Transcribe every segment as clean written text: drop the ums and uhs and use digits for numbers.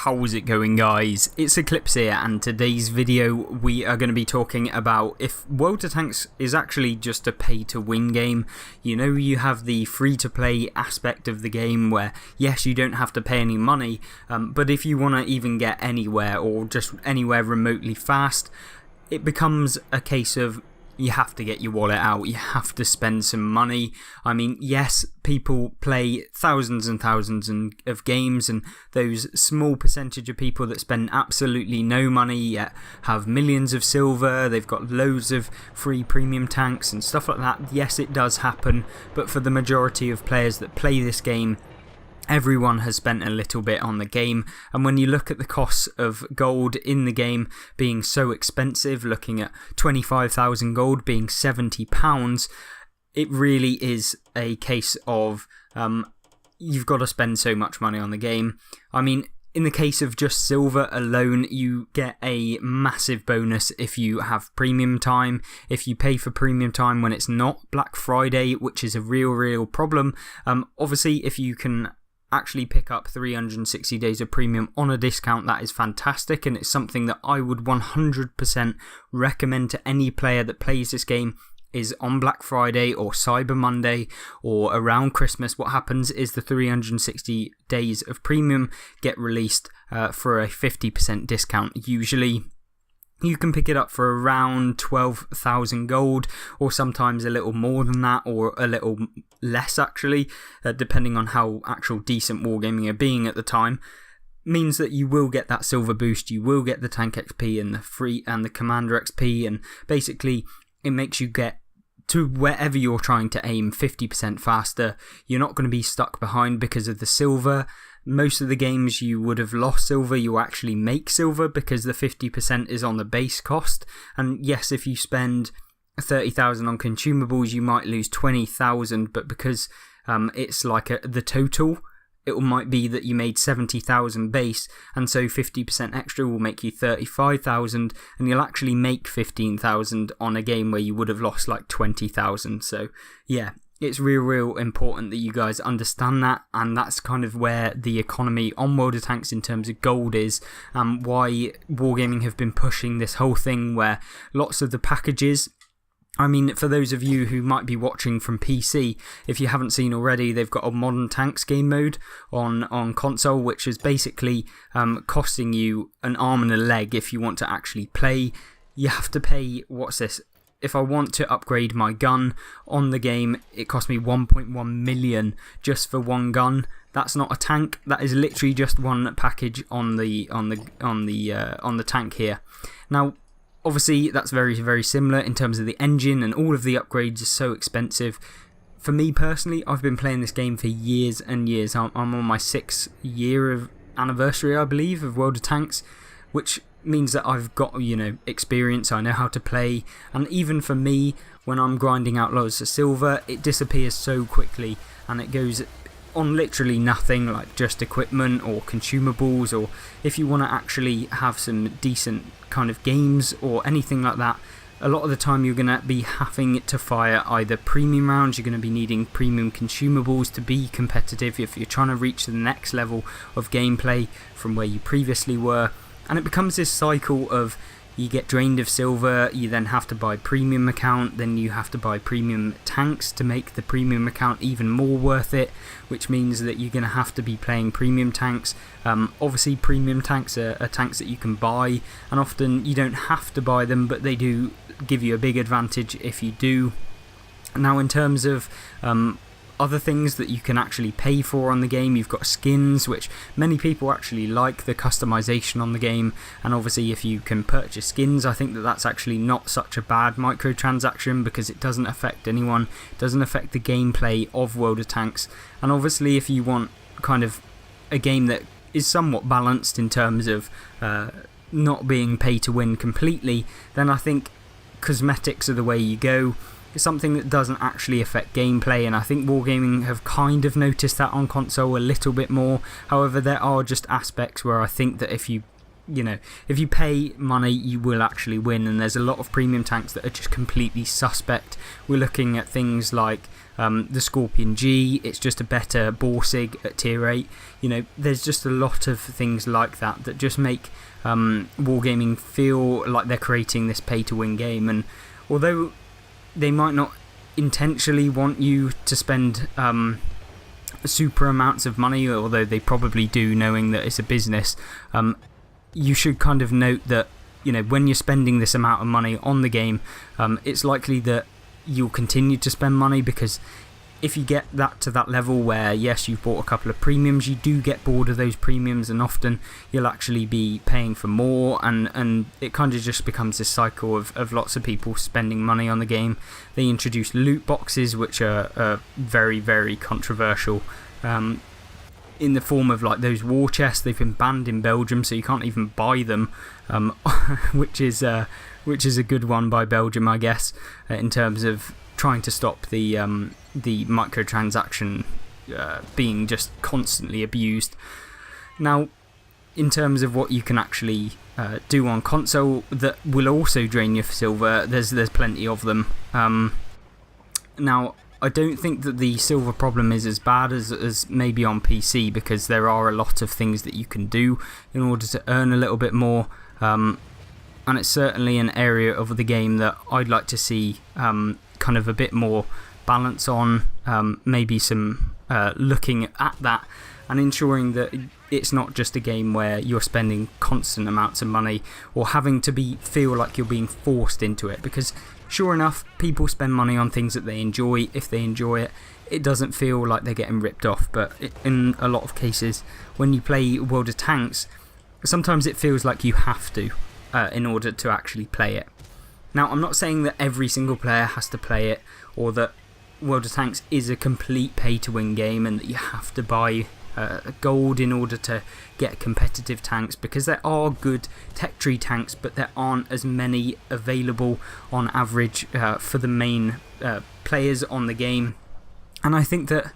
How's it going, guys? It's Eclipse here, and today's video we are going to be talking about if World of Tanks is actually just a pay-to-win game. You know, you have the free-to-play aspect of the game where, yes, you don't have to pay any money, but if you want to even get anywhere or just anywhere remotely fast, it becomes a case of you have to get your wallet out, you have to spend some money. I mean, yes, people play thousands and thousands of games, and those small percentage of people that spend absolutely no money yet have millions of silver, they've got loads of free premium tanks and stuff like that. Yes, it does happen, but for the majority of players that play this game, everyone has spent a little bit on the game, and when you look at the costs of gold in the game being so expensive, looking at 25,000 gold being £70, it really is a case of you've got to spend so much money on the game. I mean, in the case of just silver alone, you get a massive bonus if you have premium time. If you pay for premium time when it's not Black Friday, which is a real problem. Obviously, if you can actually pick up 360 days of premium on a discount, that is fantastic, and it's something that I would 100% recommend to any player that plays this game. Is on Black Friday or Cyber Monday or around Christmas, what happens is the 360 days of premium get released for a 50% discount. Usually you can pick it up for around 12,000 gold, or sometimes a little more than that, or a little less actually, depending on how actual decent wargaming are being at the time. Means that you will get that silver boost, you will get the tank XP and the free and the commander XP, and basically it makes you get to wherever you're trying to aim 50% faster. You're not going to be stuck behind because of the silver. Most of the games you would have lost silver, you actually make silver because the 50% is on the base cost. And yes, if you spend 30,000 on consumables, you might lose 20,000, but because it's like the total, it might be that you made 70,000 base, and so 50% extra will make you 35,000, and you'll actually make 15,000 on a game where you would have lost like 20,000. So yeah, it's real important that you guys understand that, and that's kind of where the economy on World of Tanks in terms of gold is, and why Wargaming have been pushing this whole thing where lots of the packages, I mean, for those of you who might be watching from PC, if you haven't seen already, they've got a Modern Tanks game mode on console, which is basically costing you an arm and a leg if you want to actually play. You have to pay, what's this? If I want to upgrade my gun on the game, it costs me 1.1 million just for one gun. That's not a tank. That is literally just one package on the tank here. Now, obviously, that's very similar in terms of the engine, and all of the upgrades are so expensive. For me personally, I've been playing this game for years and years. I'm on my 6th year of anniversary, I believe, of World of Tanks, which means that I've got, you know, experience, I know how to play, and even for me, when I'm grinding out loads of silver, it disappears so quickly, and it goes on literally nothing, like just equipment or consumables, or if you want to actually have some decent kind of games or anything like that, a lot of the time you're going to be having to fire either premium rounds, you're going to be needing premium consumables to be competitive if you're trying to reach the next level of gameplay from where you previously were. And it becomes this cycle of you get drained of silver, you then have to buy premium account, then you have to buy premium tanks to make the premium account even more worth it, which means that you're going to have to be playing premium tanks. Obviously premium tanks are tanks that you can buy, and often you don't have to buy them, but they do give you a big advantage if you do. Now, in terms of other things that you can actually pay for on the game, you've got skins, which many people actually like the customization on the game, and obviously if you can purchase skins, I think that that's actually not such a bad microtransaction because it doesn't affect anyone, it doesn't affect the gameplay of World of Tanks. And obviously if you want kind of a game that is somewhat balanced in terms of not being pay to win completely, then I think cosmetics are the way you go. It's something that doesn't actually affect gameplay, and I think Wargaming have kind of noticed that on console a little bit more. However, there are just aspects where I think that if you pay money, you will actually win, and there's a lot of premium tanks that are just completely suspect. We're looking at things like the Scorpion G, it's just a better Borsig at tier 8. There's just a lot of things like that that just make Wargaming feel like they're creating this pay-to-win game. And although they might not intentionally want you to spend super amounts of money, although they probably do, knowing that it's a business, you should kind of note that when you're spending this amount of money on the game, it's likely that you'll continue to spend money, because if you get that to that level where, yes, you've bought a couple of premiums, you do get bored of those premiums, and often you'll actually be paying for more, and it kind of just becomes this cycle of lots of people spending money on the game. They introduce loot boxes, which are very, very controversial, in the form of like those war chests. They've been banned in Belgium, so you can't even buy them, which is a good one by Belgium, I guess, in terms of trying to stop the microtransaction being just constantly abused. Now, in terms of what you can actually do on console that will also drain your silver, there's plenty of them. Now, I don't think that the silver problem is as bad as maybe on PC, because there are a lot of things that you can do in order to earn a little bit more, and it's certainly an area of the game that I'd like to see kind of a bit more balance on, maybe some looking at that and ensuring that it's not just a game where you're spending constant amounts of money or having to feel like you're being forced into it, because sure enough, people spend money on things that they enjoy. If they enjoy it, it doesn't feel like they're getting ripped off, but in a lot of cases when you play World of Tanks, sometimes it feels like you have to in order to actually play it. Now, I'm not saying that every single player has to play it, or that World of Tanks is a complete pay-to-win game and that you have to buy gold in order to get competitive tanks, because there are good tech tree tanks, but there aren't as many available on average for the main players on the game. And I think that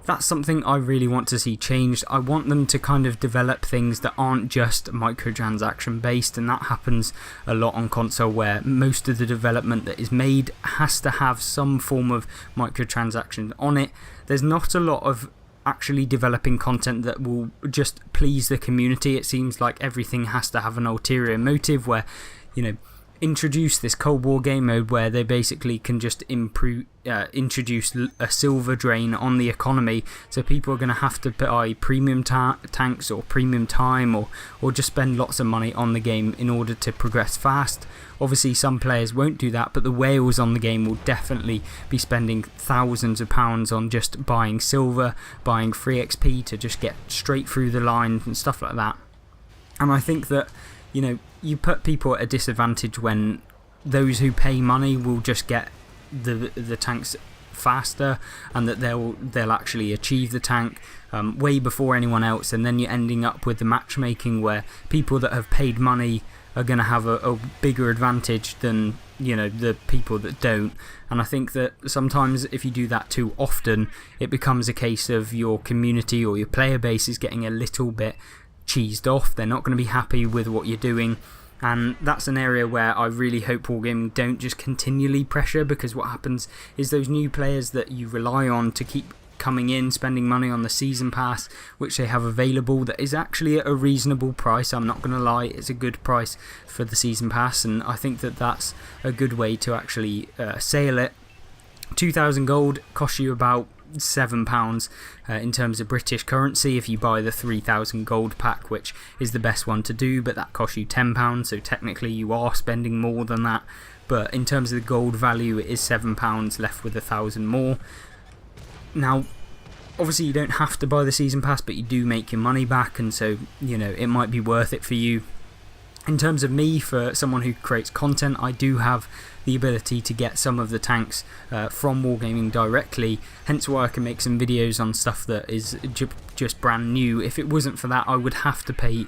that's something I really want to see changed. I want them to kind of develop things that aren't just microtransaction based, and that happens a lot on console, where most of the development that is made has to have some form of microtransaction on it. There's not a lot of actually developing content that will just please the community. It seems like everything has to have an ulterior motive, where, introduce this Cold War game mode where they basically can just introduce a silver drain on the economy, so people are going to have to buy premium tanks or premium time, or just spend lots of money on the game in order to progress fast. Obviously some players won't do that, but the whales on the game will definitely be spending thousands of pounds on just buying silver, buying free XP to just get straight through the line and stuff like that. And I think that you put people at a disadvantage when those who pay money will just get the tanks faster, and that they'll actually achieve the tank way before anyone else, and then you're ending up with the matchmaking where people that have paid money are going to have a bigger advantage than the people that don't. And I think that sometimes if you do that too often, it becomes a case of your community or your player base is getting a little bit cheesed off. They're not going to be happy with what you're doing, and that's an area where I really hope Wargaming don't just continually pressure, because what happens is those new players that you rely on to keep coming in, spending money on the season pass, which they have available, that is actually at a reasonable price. I'm not going to lie, it's a good price for the season pass, and I think that that's a good way to actually sale it. 2,000 gold costs you about £7 in terms of British currency if you buy the 3,000 gold pack, which is the best one to do, but that costs you £10, so technically you are spending more than that. But in terms of the gold value, it is £7 left with 1,000 more. Now, obviously you don't have to buy the season pass, but you do make your money back, and so it might be worth it for you. In terms of me, for someone who creates content, I do have the ability to get some of the tanks from Wargaming directly, hence why I can make some videos on stuff that is just brand new. If it wasn't for that, I would have to pay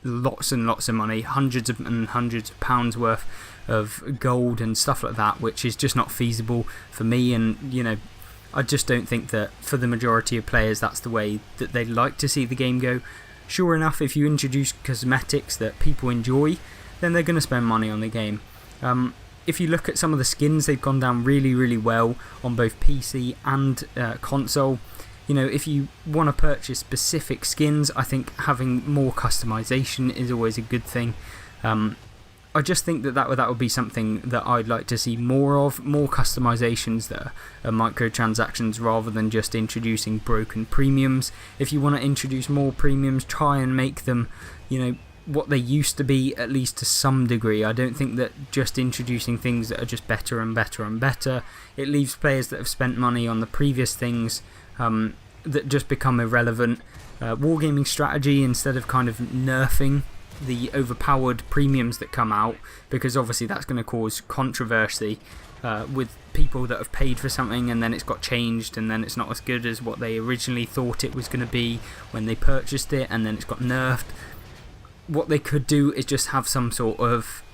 lots and lots of money, hundreds and hundreds of pounds worth of gold and stuff like that, which is just not feasible for me. And I just don't think that for the majority of players that's the way that they'd like to see the game go. Sure enough, if you introduce cosmetics that people enjoy, then they're going to spend money on the game. if you look at some of the skins, they've gone down really well on both PC and console. If you want to purchase specific skins, I think having more customization is always a good thing. I just think that would be something that I'd like to see more of, more customizations that are microtransactions rather than just introducing broken premiums. If you want to introduce more premiums, try and make them, what they used to be, at least to some degree. I don't think that just introducing things that are just better and better and better, it leaves players that have spent money on the previous things that just become irrelevant. Wargaming strategy, instead of kind of nerfing the overpowered premiums that come out, because obviously that's going to cause controversy with people that have paid for something and then it's got changed and then it's not as good as what they originally thought it was going to be when they purchased it, and then it's got nerfed. What they could do is just have some sort of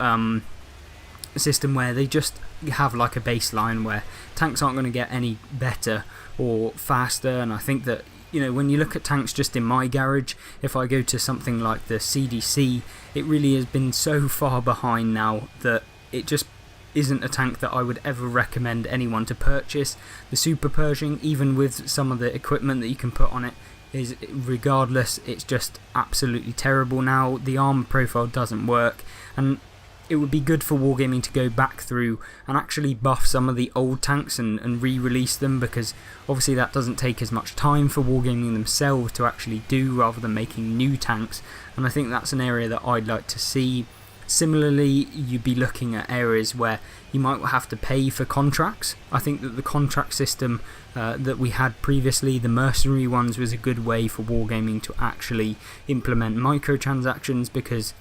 system where they just have like a baseline where tanks aren't going to get any better or faster. And I think that, when you look at tanks just in my garage, if I go to something like the CDC, it really has been so far behind now that it just isn't a tank that I would ever recommend anyone to purchase. The Super Pershing, even with some of the equipment that you can put on it, is, regardless, it's just absolutely terrible now. The armor profile doesn't work, and it would be good for Wargaming to go back through and actually buff some of the old tanks and re-release them, because obviously that doesn't take as much time for Wargaming themselves to actually do, rather than making new tanks. And I think that's an area that I'd like to see. Similarly, you'd be looking at areas where you might have to pay for contracts. I think that the contract system that we had previously, the mercenary ones, was a good way for Wargaming to actually implement microtransactions, because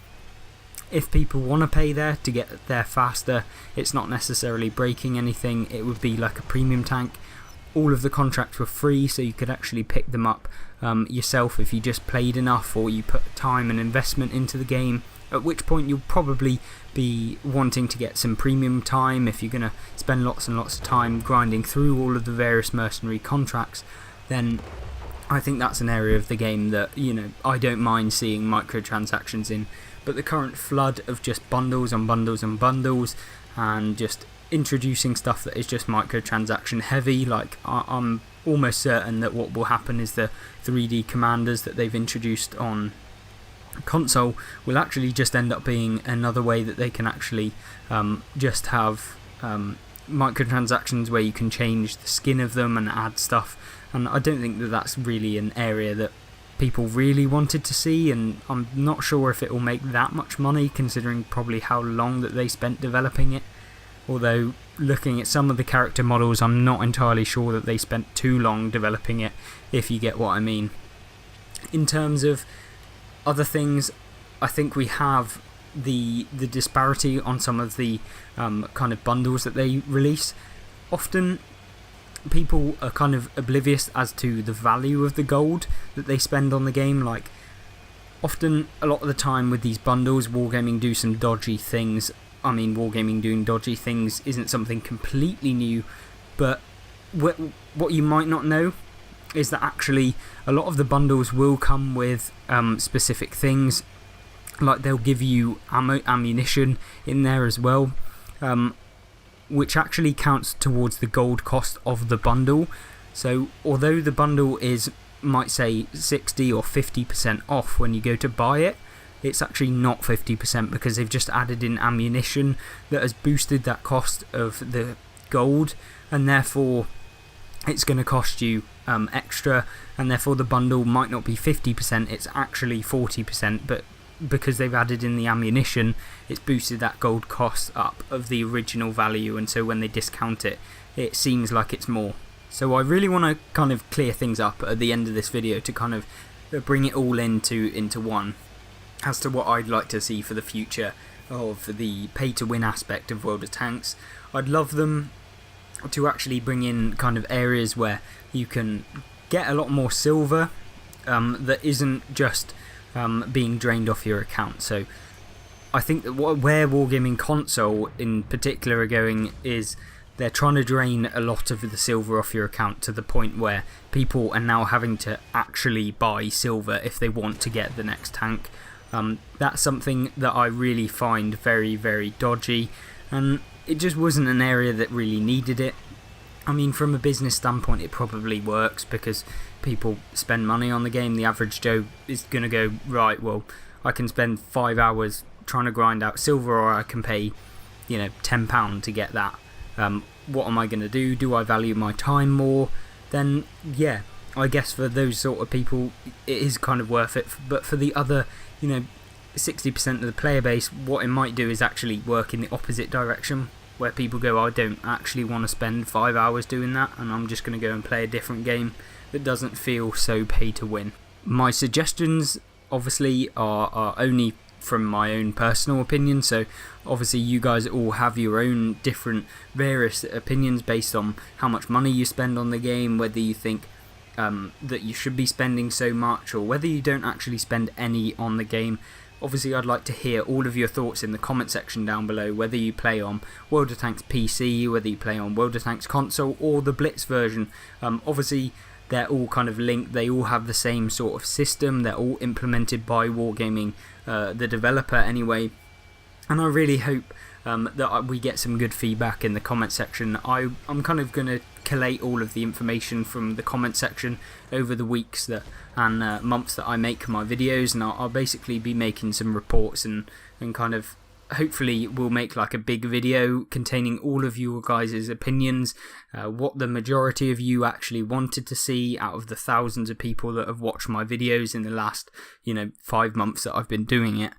if people want to pay there to get there faster, it's not necessarily breaking anything. It would be like a premium tank. All of the contracts were free, so you could actually pick them up yourself if you just played enough, or you put time and investment into the game, at which point you'll probably be wanting to get some premium time if you're going to spend lots and lots of time grinding through all of the various mercenary contracts. Then I think that's an area of the game that, I don't mind seeing microtransactions in. But the current flood of just bundles on bundles and bundles, and just introducing stuff that is just microtransaction heavy, like I'm almost certain that what will happen is the 3D commanders that they've introduced on console will actually just end up being another way that they can actually just have microtransactions where you can change the skin of them and add stuff. And I don't think that that's really an area that people really wanted to see, and I'm not sure if it will make that much money, considering probably how long that they spent developing it. Although, looking at some of the character models, I'm not entirely sure that they spent too long developing it, if you get what I mean. In terms of other things, I think we have the disparity on some of the kind of bundles that they release. Often people are kind of oblivious as to the value of the gold that they spend on the game. Like, often, a lot of the time with these bundles, Wargaming do some dodgy things. I mean, Wargaming doing dodgy things isn't something completely new, but what you might not know is that actually a lot of the bundles will come with specific things. Like, they'll give you ammunition in there as well, which actually counts towards the gold cost of the bundle. So although the bundle might say 60 or 50% off when you go to buy it, it's actually not 50%, because they've just added in ammunition that has boosted that cost of the gold, and therefore it's going to cost you extra, and therefore the bundle might not be 50%, it's actually 40%, but because they've added in the ammunition, it's boosted that gold cost up of the original value, and so when they discount it, it seems like it's more. So I really want to kind of clear things up at the end of this video to kind of bring it all into one, as to what I'd like to see for the future of the pay-to-win aspect of World of Tanks. I'd love them to actually bring in kind of areas where you can get a lot more silver that isn't just being drained off your account. So I think that where Wargaming Console in particular are going is they're trying to drain a lot of the silver off your account, to the point where people are now having to actually buy silver if they want to get the next tank. That's something that I really find very, very dodgy, and it just wasn't an area that really needed it. I mean, from a business standpoint, it probably works because people spend money on the game. The average Joe is going to go, right, well, I can spend 5 hours trying to grind out silver, or I can pay, £10 to get that. What am I going to do? Do I value my time more? Then, yeah, I guess for those sort of people, it is kind of worth it. But for the other, 60% of the player base, what it might do is actually work in the opposite direction, where people go, I don't actually want to spend 5 hours doing that, and I'm just going to go and play a different game that doesn't feel so pay to win. My suggestions, obviously, are only from my own personal opinion, so obviously you guys all have your own different various opinions based on how much money you spend on the game, whether you think that you should be spending so much, or whether you don't actually spend any on the game. Obviously, I'd like to hear all of your thoughts in the comment section down below, whether you play on World of Tanks PC, whether you play on World of Tanks console, or the Blitz version. Obviously, they're all kind of linked, they all have the same sort of system, they're all implemented by Wargaming, the developer anyway. And I really hope that we get some good feedback in the comment section. I'm kind of going to collate all of the information from the comment section over the weeks and months that I make my videos, and I'll basically be making some reports and kind of hopefully we'll make like a big video containing all of your guys' opinions, what the majority of you actually wanted to see out of the thousands of people that have watched my videos in the last 5 months that I've been doing it.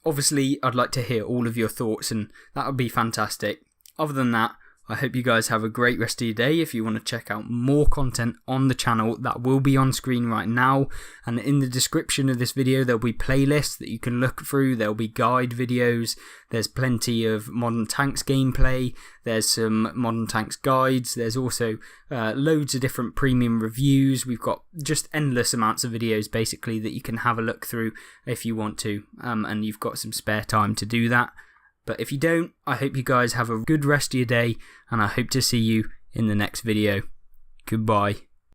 Obviously, I'd like to hear all of your thoughts, and that would be fantastic. Other than that, I hope you guys have a great rest of your day. If you want to check out more content on the channel, that will be on screen right now, and in the description of this video there'll be playlists that you can look through. There'll be guide videos, there's plenty of Modern Tanks gameplay, there's some Modern Tanks guides, there's also loads of different premium reviews. We've got just endless amounts of videos basically that you can have a look through if you want to, and you've got some spare time to do that. But if you don't, I hope you guys have a good rest of your day, and I hope to see you in the next video. Goodbye.